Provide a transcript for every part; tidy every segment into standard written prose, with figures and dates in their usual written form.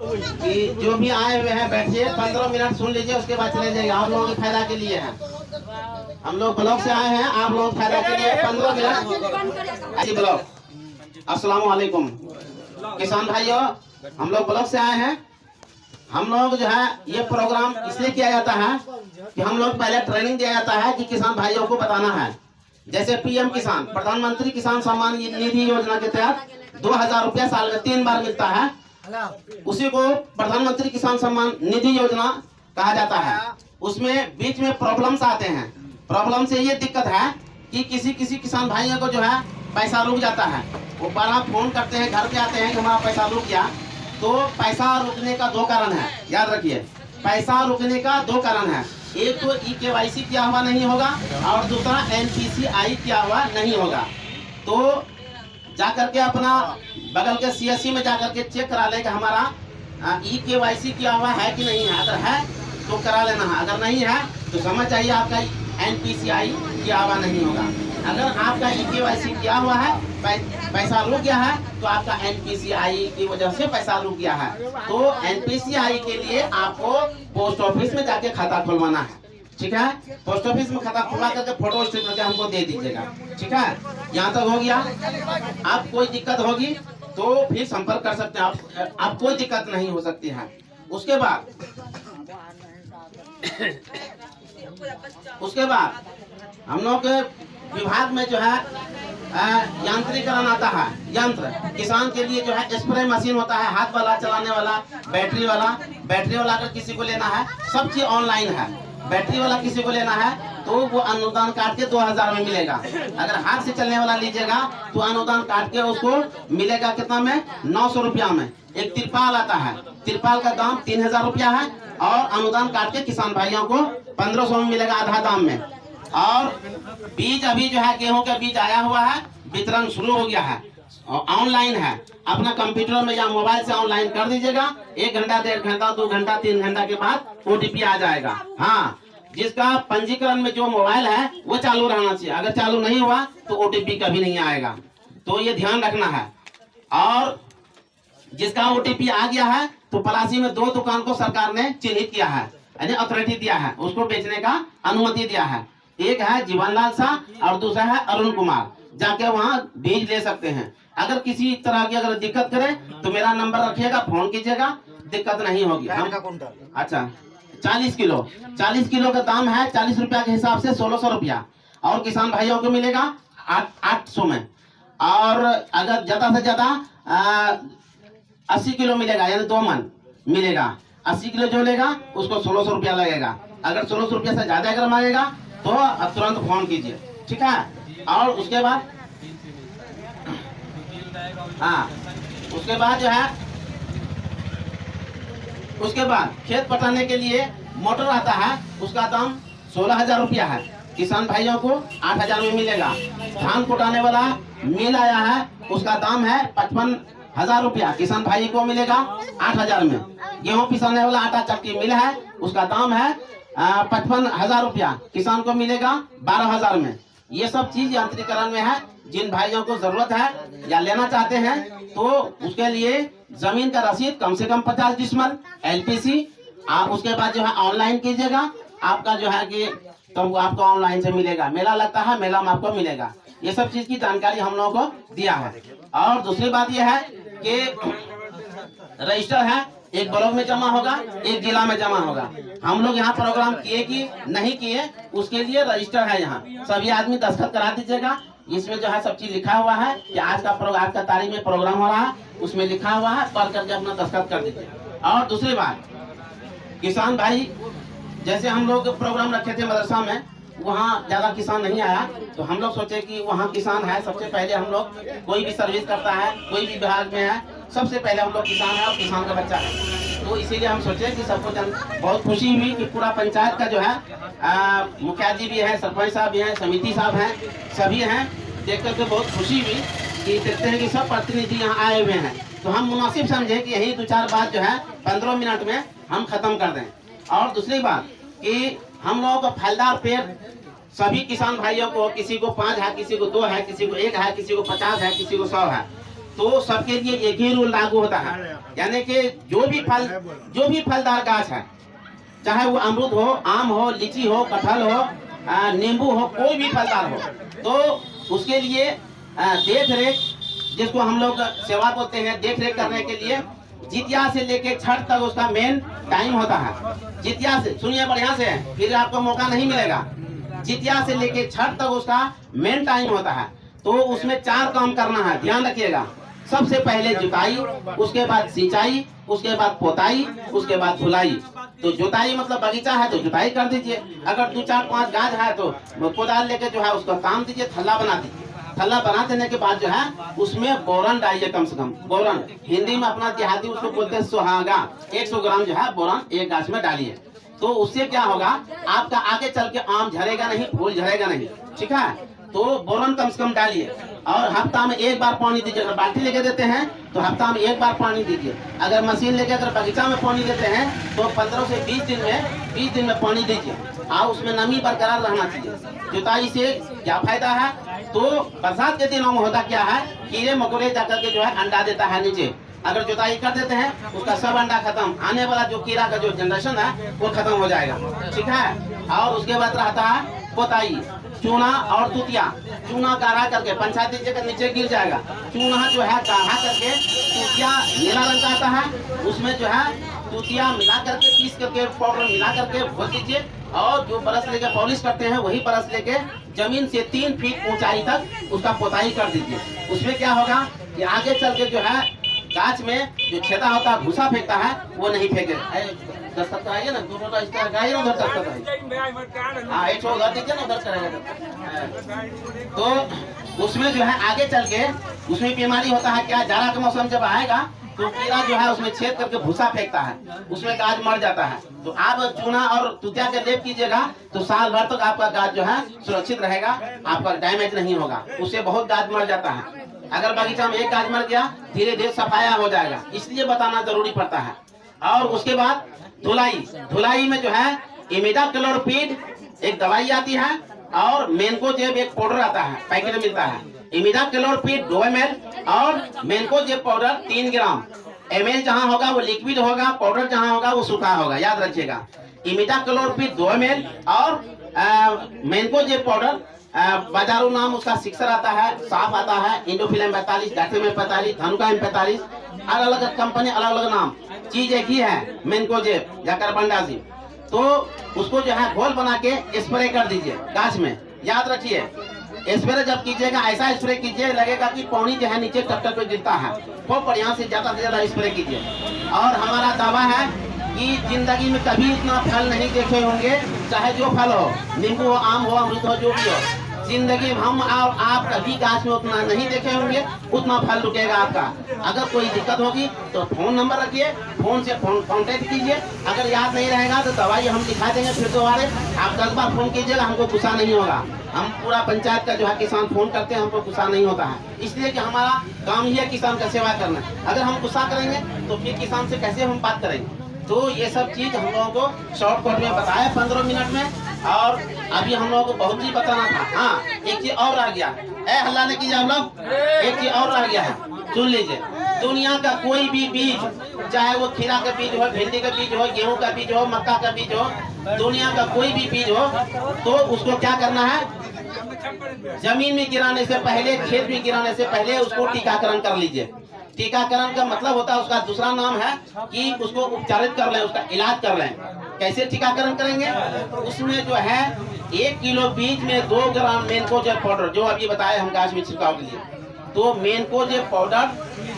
कि जो भी आए हुए हैं बैठिए, 15 मिनट सुन लीजिए, उसके बाद चले जाइए। आप लोगों के फायदा के लिए है, हम लोग ब्लॉक से आए हैं, आप लोगों के फायदा के लिए 15 मिनट ब्लॉक। अस्सलाम वालेकुम किसान भाइयों, हम लोग ब्लॉक से आए हैं। हम लोग जो है ये प्रोग्राम इसलिए किया जाता है कि हम लोग पहले ट्रेनिंग दिया जाता है कि किसान भाइयों को बताना है। जैसे पीएम किसान, प्रधानमंत्री किसान सम्मान निधि योजना के तहत 2000 रुपया साल में 3 बार मिलता है, उसी को प्रधानमंत्री किसान सम्मान निधि योजना कहा जाता है। उसमें बीच में प्रॉब्लम्स आते हैं। प्रॉब्लम से ये दिक्कत है कि किसी किसान भाइयों को जो है पैसा रुक जाता है। वो बड़ा फोन करते हैं, घर पे आते हैं कि हमारा पैसा रुक गया। तो पैसा रुकने का 2 कारण है, याद रखिए। पैसा रुकने का 2 कारण है, एक तो EKYC किया हुआ नहीं होगा और दूसरा NPCI किया हुआ नहीं होगा। तो जाकर के अपना बगल के CSC में जाकर के चेक करा ले कि हमारा EKYC किया हुआ है कि नहीं है। अगर है तो करा लेना है, अगर नहीं है तो समझ चाहिए आपका NPCI किया हुआ नहीं होगा। अगर आपका EKYC किया हुआ है, पैसा रुक गया है, तो आपका NPCI की वजह से पैसा रुक गया है। तो NPCI के लिए आपको पोस्ट ऑफिस में जाके खाता खुलवाना है, ठीक है। पोस्ट ऑफिस में खाता खुलवा करके फोटो स्टेट करके हमको दे दीजिएगा, ठीक है। यहाँ तक हो गया। आप कोई दिक्कत होगी तो फिर संपर्क कर सकते हैं, आप कोई दिक्कत नहीं हो सकती है। उसके बाद हम लोग विभाग में जो है यांत्रिकरण आता है। यंत्र किसान के लिए जो है स्प्रे मशीन होता है, हाथ वाला, चलाने वाला, बैटरी वाला अगर किसी को लेना है, सब चीज ऑनलाइन है। बैटरी वाला किसी को लेना है तो वो अनुदान काट के 2000 में मिलेगा। अगर हाथ से चलने वाला लीजिएगा तो अनुदान काट के उसको मिलेगा कितना में, 900 रुपया में। एक तिरपाल आता है, तिरपाल का दाम 3000 रुपया है और अनुदान काट के किसान भाइयों को 1500 में मिलेगा, आधा दाम में। और बीज अभी जो है गेहूं का बीज आया हुआ है, वितरण शुरू हो गया है, ऑनलाइन है। अपना कंप्यूटर में या मोबाइल से ऑनलाइन कर दीजिएगा। 1 घंटा, 1.5 घंटा, 2 घंटा, 3 घंटा के बाद OTP आ जाएगा। हाँ, जिसका पंजीकरण में जो मोबाइल है वो चालू रहना चाहिए। अगर चालू नहीं हुआ तो OTP कभी नहीं आएगा, तो ये ध्यान रखना है। और जिसका OTP आ गया है तो पलासी में 2 दुकान को सरकार ने चिन्हित किया है, यानी अथॉरिटी दिया है, उसको बेचने का अनुमति दिया है। एक है जीवनलाल शाह और दूसरा है अरुण कुमार। जाके वहाँ बीज ले सकते हैं। अगर किसी तरह की अगर दिक्कत करे तो मेरा नंबर रखिएगा, फोन कीजिएगा, दिक्कत नहीं होगी। अच्छा, 40 किलो का दाम है 40 रुपया के हिसाब से 1600 रुपया, और किसान भाइयों को मिलेगा 800 में। और अगर ज्यादा से ज्यादा 80 किलो मिलेगा, यानी 2 मन मिलेगा। 80 किलो जो लेगा उसको 1600 रुपया लगेगा। अगर 1600 रुपया से ज्यादा अगर मांगेगा तो तुरंत फोन कीजिए, ठीक है। और उसके बाद उसके बाद जो है, उसके बाद खेत पटाने के लिए मोटर आता है, उसका दाम 16000 रुपया है। किसान भाइयों को 8000 में मिलेगा। धान कुटाने वाला मिल आया है, उसका दाम है 55,000 रुपया, किसान भाई को मिलेगा 8000 में। गेहूं पिसाने वाला आटा चक्की मिल है, उसका दाम है 55,000 रुपया, किसान को मिलेगा 12,000 में। ये सब चीज यांत्रिकरण में है। जिन भाइयों को जरूरत है या लेना चाहते हैं तो उसके लिए जमीन का रसीद कम से कम 50 डिसमल LPC, उसके बाद जो है ऑनलाइन कीजिएगा। आपका जो है कि तो आपको ऑनलाइन से मिलेगा। मेला लगता है, मेला में आपको मिलेगा। ये सब चीज की जानकारी हम लोगों को दिया है। और दूसरी बात यह है कि रजिस्टर है, एक ब्लॉक में जमा होगा, एक जिला में जमा होगा। हम लोग यहाँ प्रोग्राम किए कि नहीं किए उसके लिए रजिस्टर है। यहाँ सभी आदमी दस्तखत करा दीजिएगा। इसमें जो है सब चीज लिखा हुआ है कि आज का तारीख में प्रोग्राम हो रहा है, उसमें लिखा हुआ है, पढ़ करके अपना दस्तखत कर दीजिए। और दूसरी बात, किसान भाई जैसे हम लोग प्रोग्राम रखे थे मदरसा में, वहाँ ज्यादा किसान नहीं आया, तो हम लोग सोचे कि वहाँ किसान है। सबसे पहले हम लोग, कोई भी सर्विस करता है, कोई भी विभाग में है, सबसे पहले हम लोग किसान है और किसान का बच्चा है। तो इसीलिए हम सोचे कि सबको बहुत खुशी हुई कि पूरा पंचायत का जो है मुखिया जी भी है, सरपंच साहब भी हैं, समिति साहब हैं, सभी हैं। देख करके बहुत खुशी हुई कि देखते हैं कि सब प्रतिनिधि यहाँ आए हुए हैं। तो हम मुनासिब समझे कि यही 2-4 बात जो है 15 मिनट में हम खत्म कर दें। और दूसरी बात कि हम लोगों को फलदार पेड़ सभी किसान भाइयों को, किसी को 5 है, किसी को 2 है, किसी को 1 है, किसी को 50 है, किसी को 100 है। तो सबके लिए एक ही रूल लागू होता है। यानी कि जो भी फलदार गाछ है, चाहे वो अमरूद हो, आम हो, लीची हो, कटहल हो, नींबू हो, कोई भी फलदार हो, तो उसके लिए देख रेख, जिसको हम लोग सेवा बोलते हैं, देख रेख करने के लिए जितिया से लेके छठ तक उसका मेन टाइम होता है। जितिया से, सुनिए बढ़िया से, फिर आपको मौका नहीं मिलेगा। जितिया से लेके छठ तक उसका मेन टाइम होता है। तो उसमें 4 काम करना है, ध्यान रखिएगा। सबसे पहले जुताई, उसके बाद सिंचाई, उसके बाद पोताई, उसके बाद धुलाई। तो जुताई मतलब बगीचा है तो जुताई कर दीजिए, अगर 2, 4, 5 गाज है तो कोदाल लेके जो है उसका काम दीजिए, थल्ला बना दीजिए। थल्ला बना देने के बाद जो है उसमें बोरन डालिए, कम से कम बोरन, हिंदी में अपना देहाती उसको बोलते हैं सुहागा। 100 ग्राम जो है बोरन एक गाछ में डालिए। तो उससे क्या होगा, आपका आगे चल के आम झरेगा नहीं, फूल झरेगा नहीं, ठीक है। तो बोरन कम से कम डालिए और हफ्ता में 1 बार पानी दीजिए। अगर बाल्टी लेके देते हैं तो हफ्ता में 1 बार पानी दीजिए। अगर मशीन लेके अगर बगीचा में पानी देते हैं तो 15 से 20 दिन में पानी दीजिए और उसमें नमी बरकरार रहना चाहिए। जुताई से क्या फायदा है, तो बरसात के दिनों में होता क्या है, कीड़े मकोड़े जाकर के जो है अंडा देता है नीचे। अगर जुताई कर देते हैं उसका सब अंडा खत्म, आने वाला जो कीड़ा का जो जनरेशन है वो खत्म हो जाएगा, ठीक है। और उसके बाद रहता है पोताई, चूना और तुतिया। चूना गाढ़ा करके पंचायत दीजिएगा, नीचे गिर जाएगा। चूना जो है गाढ़ा करके, तुतिया नीला रंग का आता है, उसमें जो है तुतिया मिला करके, पीस करके, पाउडर मिला करके घोल दीजिए। और जो बरस लेके पॉलिश करते हैं वही बरस लेके जमीन से 3 फीट ऊंचाई तक उसका पोताई कर दीजिए। उसमें क्या होगा कि आगे चल के जो है गाछ में जो छेदा होता है, भूसा फेंकता है, वो नहीं फेंके। दस्तक आइए ना, 2 इस तरह का है, उधर दस्तक है, हाँ 1 उधर दीजिए ना, उधर करेगा। तो उसमें जो है आगे चल के उसमें बीमारी होता है क्या, जाड़ा का मौसम जब आएगा तो कीड़ा जो है उसमें छेद करके भूसा फेंकता है, उसमें गाज मर जाता है। तो आप चूना और तुतिया के लेप कीजिएगा तो साल भर तक आपका गाज जो है सुरक्षित रहेगा, आपका डैमेज नहीं होगा। उससे बहुत गाज मर जाता है। अगर बगीचा में 1 गाज मर गया, धीरे धीरे सफाया हो जाएगा, इसलिए बताना जरूरी पड़ता है। और उसके बाद धुलाई में जो है इमिडाक्लोपीड एक दवाई आती है और मेनकोजेब एक पाउडर आता है, पैकेट मिलता है। इमिडाक्लोपीड 2 ml और मेनकोजेब पाउडर 3 ग्राम। ml जहाँ होगा वो लिक्विड होगा, पाउडर जहाँ होगा वो सूखा होगा, याद रखिएगा। इमिडाक्लोपीड 2 ml और मेनकोजेब पाउडर, बाजारू नाम उसका सिक्सर आता है, साफ आता है, Indofil M45, doctor M45, Dhanuka M45, अलग अलग कंपनी, अलग अलग नाम, चीज एक ही है, मेनकोजेब या कार्बनडाजिम। तो उसको जो है घोल बना के स्प्रे कर दीजिए गाछ में, याद रखिए। स्प्रे जब कीजिएगा ऐसा स्प्रे कीजिए लगेगा कि पानी जो है नीचे टप टप पे गिरता है, खूब बढ़िया से ज्यादा स्प्रे कीजिए। और हमारा दावा है कि जिंदगी में कभी इतना फल नहीं देखे होंगे, चाहे जो फल हो, नींबू हो, आम हो, अमरूद हो, जो भी हो, जिंदगी में हम और आप कभी गाछ में उतना नहीं देखे होंगे, उतना फल रुकेगा आपका। अगर कोई दिक्कत होगी तो फोन नंबर रखिए, फोन से कांटेक्ट कीजिए। अगर याद नहीं रहेगा तो दवाई हम दिखा देंगे, फिर दोबारा आप 10 बार फोन कीजिएगा, हमको गुस्सा नहीं होगा। हम पूरा पंचायत का जो है किसान फोन करते हैं, हमको गुस्सा नहीं होता है, इसलिए कि हमारा काम ही है किसान का सेवा करना। अगर हम गुस्सा करेंगे तो फिर किसान से कैसे हम बात करेंगे। तो ये सब चीज हम लोगों को शॉर्टकट में बताया 15 मिनट में। और अभी हम लोगों को बहुत चीज बताना था। हाँ, एक चीज और रह गया, हल्ला नहीं कीजिए आप लोग, एक चीज और रह गया है, सुन लीजिए। दुनिया का कोई भी बीज, चाहे वो खीरा का बीज हो, भिंडी का बीज हो, गेहूं का बीज हो, मक्का का बीज हो, दुनिया का कोई भी बीज हो, तो उसको क्या करना है, जमीन में गिराने से पहले, खेत में गिराने से पहले उसको टीकाकरण कर लीजिए। टीकाकरण का मतलब होता है, उसका दूसरा नाम है कि उसको उपचारित कर लें, उसका इलाज कर लें। कैसे टीकाकरण करेंगे, उसमें जो है 1 किलो बीज में 2 ग्राम मेनकोजेब पाउडर, जो अभी बताए हम गाछ में छिड़काव के लिए, तो मेनकोजेब पाउडर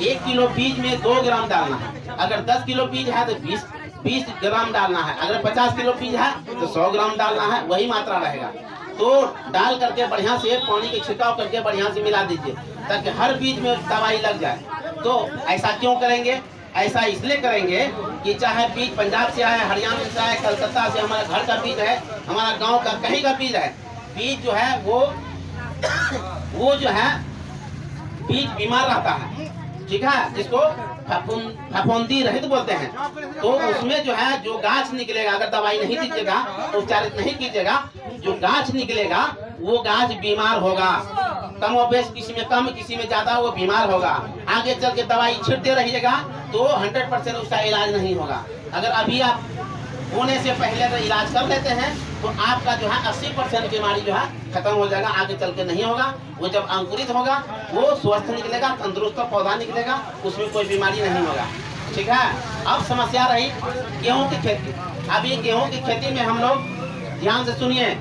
1 किलो बीज में 2 ग्राम डालना है। अगर 10 किलो बीज है तो 20 ग्राम डालना है। अगर 50 किलो बीज है तो 100 ग्राम डालना है, वही मात्रा रहेगा। तो डाल करके बढ़िया से पानी के छिड़काव करके बढ़िया से मिला दीजिए, ताकि हर बीज में दवाई लग जाए। तो ऐसा क्यों करेंगे, ऐसा इसलिए करेंगे कि चाहे बीज पंजाब से आए, हरियाणा से आए, कलकत्ता से, हमारा घर का बीज है, हमारा गांव का कहीं का बीज है, बीज जो है वो जो है बीज बीमार रहता है, ठीक है, जिसको फफूंदी रहित बोलते हैं। तो उसमें जो है जो गाछ निकलेगा, अगर दवाई नहीं दीजिएगा, उपचारित नहीं कीजिएगा, जो गाछ निकलेगा वो गाछ बीमार होगा। कम और बेश, किसी में कम किसी में ज्यादा वो बीमार होगा। आगे चल के दवाई छिड़ते रहिएगा तो 100% उसका इलाज नहीं होगा। अगर अभी आप होने से पहले अगर इलाज कर लेते हैं तो आपका जो है 80% बीमारी जो है खत्म हो जाएगा, आगे चल के नहीं होगा। वो जब अंकुरित होगा वो स्वस्थ निकलेगा, तंदुरुस्त पौधा निकलेगा, उसमें कोई बीमारी नहीं होगा। ठीक है। अब समस्या रही गेहूं की खेती। अब ये गेहूं की खेती में हम लोग ध्यान से सुनिए,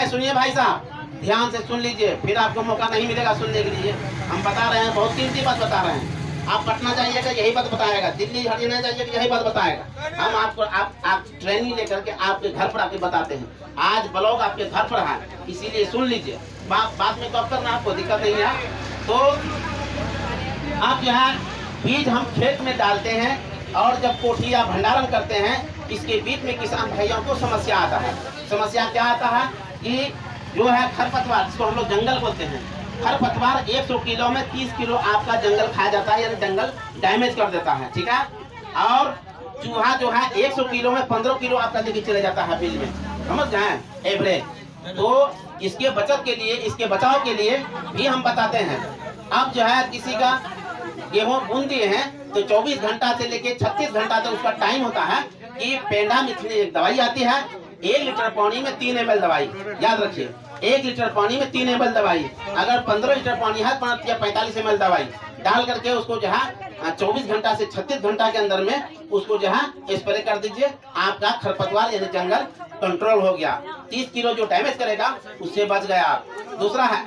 सुनिए भाई साहब, ध्यान से सुन लीजिए, फिर आपको मौका नहीं मिलेगा सुनने के लिए। हम बता रहे हैं, बहुत कीमती बात बता रहे हैं। आप पटना जाइएगा यही बात बताएगा, दिल्ली हरियाणा जाइएगा यही बात बताएगा। हम आपको आप ट्रेनिंग लेकर के आपके घर पर आके बताते हैं। आज ब्लॉग आपके घर पर है, इसीलिए सुन लीजिए। बाद में कब करना आपको दिक्कत नहीं है। तो आप जो है बीज हम खेत में डालते हैं और जब कोठी या भंडारण करते हैं, इसके बीच में किसान भाइयों को समस्या आता है। समस्या क्या आता है कि जो है खरपतवार, जिसको हम लोग जंगल बोलते हैं, खरपतवार 100 किलो में 30 किलो आपका जंगल खाया जाता है, यानी जंगल डैमेज कर देता है। ठीक है। और चूहा जो है 100 किलो में 15 किलो आपका लेके चले जाता है बिल में, समझ गए एवरेज। तो इसके बचत के लिए, इसके बचाव के लिए भी हम बताते हैं। अब जो है किसी का गेहूं बुन दिए हैं तो 24 घंटा से लेके 36 घंटा तक उसका टाइम होता है कि पेंडामिथिलिन एक दवाई आती है। 1 लीटर पानी में 3 ml दवाई, याद रखिए 1 लीटर पानी में 3 ml दवाई। अगर 15 लीटर पानी है या 45 ml दवाई डाल करके उसको जो है 24 घंटा से 36 घंटा के अंदर में उसको जो है स्प्रे कर दीजिए। आपका खरपतवार यानी जंगल कंट्रोल हो गया। 30 किलो जो डैमेज करेगा उससे बच गया आप। दूसरा है,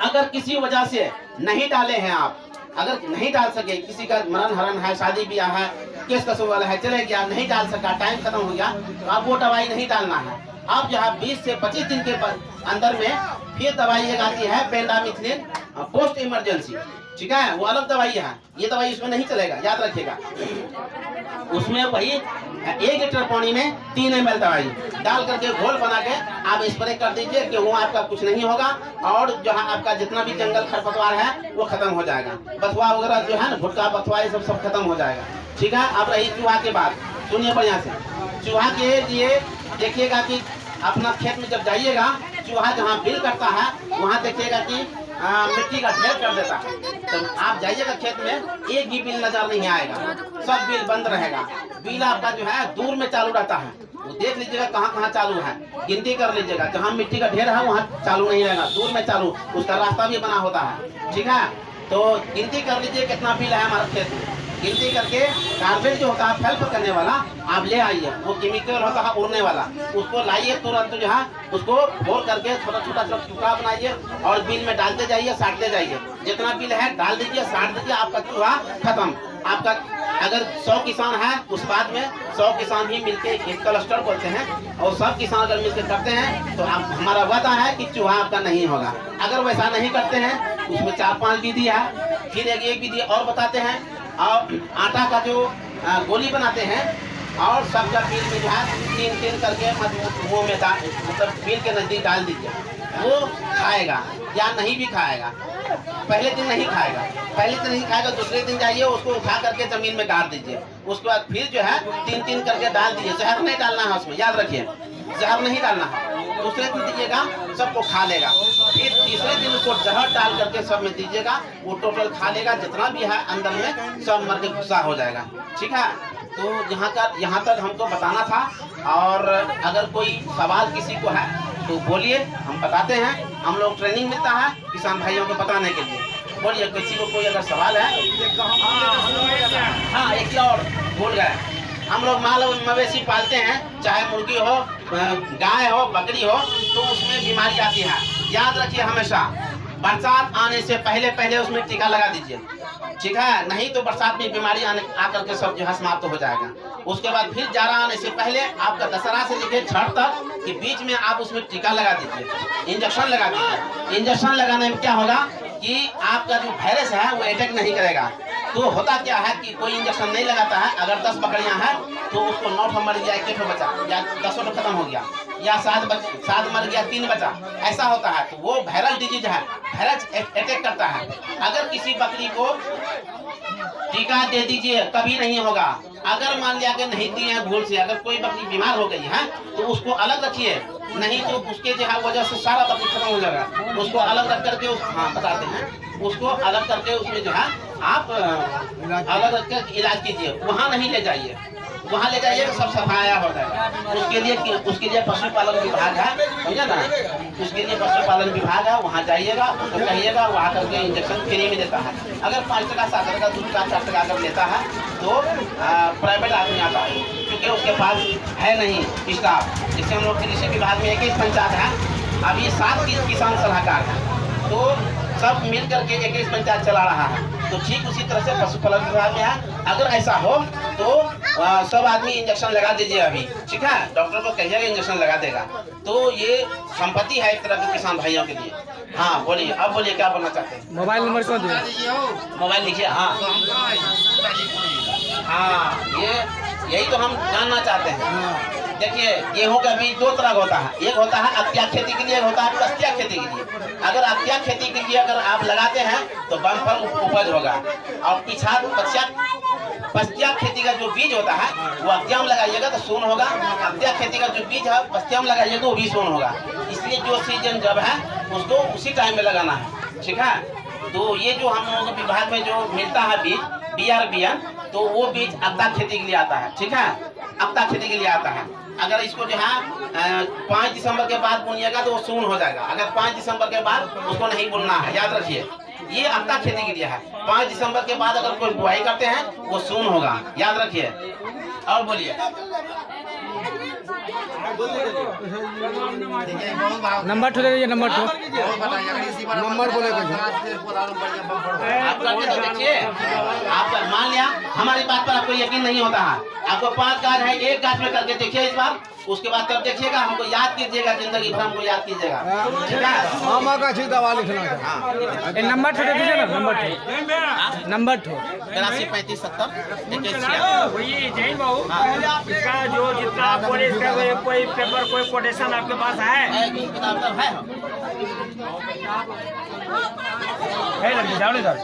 अगर किसी वजह से नहीं डाले हैं आप, अगर नहीं डाल सके, किसी का मरण हरण है, शादी ब्याह है, केस कसूर वाला है, चले गया, नहीं डाल सका, टाइम खत्म हो गया, तो आप वो दवाई नहीं डालना है। अब जो है 20 से 25 दिन के अंदर में फिर दवाई एक आती है पेंडामिथिलिन पोस्ट इमरजेंसी। ठीक है, वो अलग दवाई है, ये दवाई उसमें नहीं चलेगा, याद रखिएगा। उसमें वही 1 लीटर पानी में 3 ml दवाई डाल करके घोल बना के आप स्प्रे कर दीजिए। गेहूं आपका कुछ नहीं होगा और जो है आपका जितना भी जंगल खरपतवार है वो खत्म हो जाएगा। बथुआ वगैरह जो है ना, भुट्टा बथुआ, ये सब खत्म हो जाएगा। ठीक है। अब रही चूहा के बाद, सुनिए बढ़िया से। चूहा के लिए देखिएगा कि अपना खेत में जब जाइएगा, चूहा जहाँ बिल करता है वहाँ देखिएगा कि मिट्टी का ढेर कर देता है। तो आप जाइएगा खेत में, एक भी बिल नजर नहीं आएगा, सब बिल बंद रहेगा। बिल आपका जो है दूर में चालू रहता है, वो देख लीजिएगा कहाँ कहाँ चालू है, गिनती कर लीजिएगा। जहाँ मिट्टी का ढेर है वहाँ चालू नहीं रहेगा, दूर में चालू, उसका रास्ता भी बना होता है। ठीक है। तो गिनती कर लीजिए कितना बिल है हमारे खेत में। गिनती करके कार्बेट जो होता है फेल्प करने वाला आप ले आइए, वो केमिकल होता है उड़ने वाला, उसको लाइए तुरंत जो है उसको फोड़ करके छोटा छोटा टुकड़ा बनाइए और बिल में डालते जाइए, साटते जाइए। जितना बिल है डाल दीजिए, साट दीजिए, आपका चूहा खत्म। आपका अगर 100 किसान है उस बाद में 100 किसान भी मिलके एक क्लस्टर बोलते हैं, और सब किसान अगर मिलकर करते हैं तो आप, हमारा वादा है कि चूहा आपका नहीं होगा। अगर वैसा नहीं करते हैं उसमें 4-5 विधि है, फिर एक विधि और बताते हैं। और आटा का जो गोली बनाते हैं और सबका बिल में जो है 3-3 करके मुँह में मतलब बिल के नजदीक डाल दीजिए, वो खाएगा या नहीं भी खाएगा। पहले दिन नहीं खाएगा, पहले दिन नहीं खाएगा, दूसरे दिन जाइए उसको उठा करके जमीन में गाड़ दीजिए। उसके बाद फिर जो है 3-3 करके डाल दीजिए। जहर नहीं डालना है उसमें, याद रखिए, जहर नहीं डालना है। दूसरे दिन दीजिएगा, सबको खा लेगा। फिर तीसरे दिन उसको जहर डाल करके सब में दीजिएगा, वो टोटल खा लेगा, जितना भी है अंदर में सब मर के गुस्सा हो जाएगा। ठीक है। तो यहाँ तक हमको बताना था। और अगर कोई सवाल किसी को है तो बोलिए, हम बताते हैं। हम लोग ट्रेनिंग मिलता है किसान भाइयों को बताने के लिए। बोलिए, किसी को कोई अगर सवाल है। हाँ, एक और बोल गए, हम लोग माल मवेशी पालते हैं, चाहे मुर्गी हो, गाय हो, बकरी हो, तो उसमें बीमारी आती है। याद रखिए, हमेशा बरसात आने से पहले उसमें टीका लगा दीजिए। ठीक है, नहीं तो बरसात में बीमारी आकर के सब जो है समाप्त हो जाएगा। उसके बाद फिर जाड़ा आने से पहले आपका दशहरा से लेकर छठ तक के बीच में आप उसमें टीका लगा दीजिए, इंजेक्शन लगा दीजिए। इंजेक्शन लगाने में क्या होगा कि आपका जो वायरस है वो अटैक नहीं करेगा। तो होता क्या है कि कोई इंजेक्शन नहीं लगाता है, अगर 10 बकरियां हैं तो उसको 9 मर गया, 1 बचा, या 10 खत्म हो गया, या 7 मर गया, 3 बचा, ऐसा होता है। तो वो वायरल डिजीज है, वायरस अटैक करता है। अगर किसी बकरी को टीका दे दीजिए, कभी नहीं होगा। अगर मान लिया कि नहीं दिए हैं भूल से, अगर कोई बकरी बीमार हो गई है तो उसको अलग रखिए, नहीं तो उसके जो है वजह से सारा बकरी खत्म हो जाएगा। उसको अलग रख करके हाँ बताते हैं, उसको अलग करके उसमें जो है आप अलग रख कर इलाज कीजिए। वहाँ नहीं ले जाइए, वहाँ ले जाइए तो सब सफाया हो जाएगा। उसके लिए पशुपालन विभाग है, समझे ना, उसके लिए पशुपालन विभाग है, वहाँ जाइएगा, उसको कहिएगा, वहाँ करके इंजेक्शन फ्री में देता है। अगर 5 टका 7 टका 2 टका 4 टका अगर लेता है तो प्राइवेट आदमी आता है, क्योंकि उसके पास है नहीं स्टाफ। जैसे हम लोग कृषि विभाग में 21 पंचायत है, अभी 7 किसान सलाहकार हैं, तो सब मिल करके 21 पंचायत चला रहा है। तो ठीक उसी तरह से पशुपालन विभाग में है। अगर ऐसा हो तो सब आदमी इंजेक्शन लगा दीजिए अभी, ठीक है, डॉक्टर को कहिएगा इंजेक्शन लगा देगा। तो ये संपत्ति है एक तरह के किसान भाइयों के लिए। हाँ बोलिए, अब बोलिए क्या बोलना चाहते हैं। मोबाइल नंबर कौन दिया? मोबाइल लिखिए। हाँ हाँ, ये यही तो हम जानना चाहते हैं। देखिए, गेहूं का बीज 2 तरह का होता है, एक होता है अक्तिया खेती के लिए, एक होता है पस्तिया खेती के लिए। अगर अक्तिया खेती के लिए अगर आप लगाते हैं तो बम्पर उपज होगा, और पस्तिया खेती का जो बीज होता है वो अक्तिया में लगाइएगा तो सोन होगा। अक्तिया खेती का जो बीज है पस्तिया में लगाइएगा तो वो भी सोन होगा। इसलिए जो सीजन जब है उसको उसी टाइम में लगाना है, ठीक है। तो ये जो हम लोगों के विभाग में जो मिलता है बीज BRBN, तो वो बीज अक्ता खेती के लिए आता है, ठीक है, अक्ता खेती के लिए आता है। अगर इसको जो है 5 दिसंबर के बाद बुनिएगा तो वो सून हो जाएगा। अगर 5 दिसंबर के बाद उसको नहीं बुनना है, याद रखिए, ये अक्ता खेती के लिए है। 5 दिसंबर के बाद अगर कोई बुआई करते हैं वो सून होगा, याद रखिए। और बोलिए, नंबर ठो दे दीजिए, नंबर ठो नंबर बोले आप करके तो देखिए। आप मान लिया हमारी बात पर आपको यकीन नहीं होता है, आपको 5 गाछ है, 1 गाछ में करके देखिए इस बार, उसके बाद तब देखिएगा, हमको याद कीजिएगा, जिंदगी भर हमको याद कीजिएगा, ठीक है। मामा का अच्छी दवा लिखना है। हाँ, नंबर ठो दे दीजिए ना, नंबर ठो 83 35 70 21 वही जैन बाबू, इसका जो जितना कोई पेपर कोई कोटेशन आपके पास है है। जाओ इधर।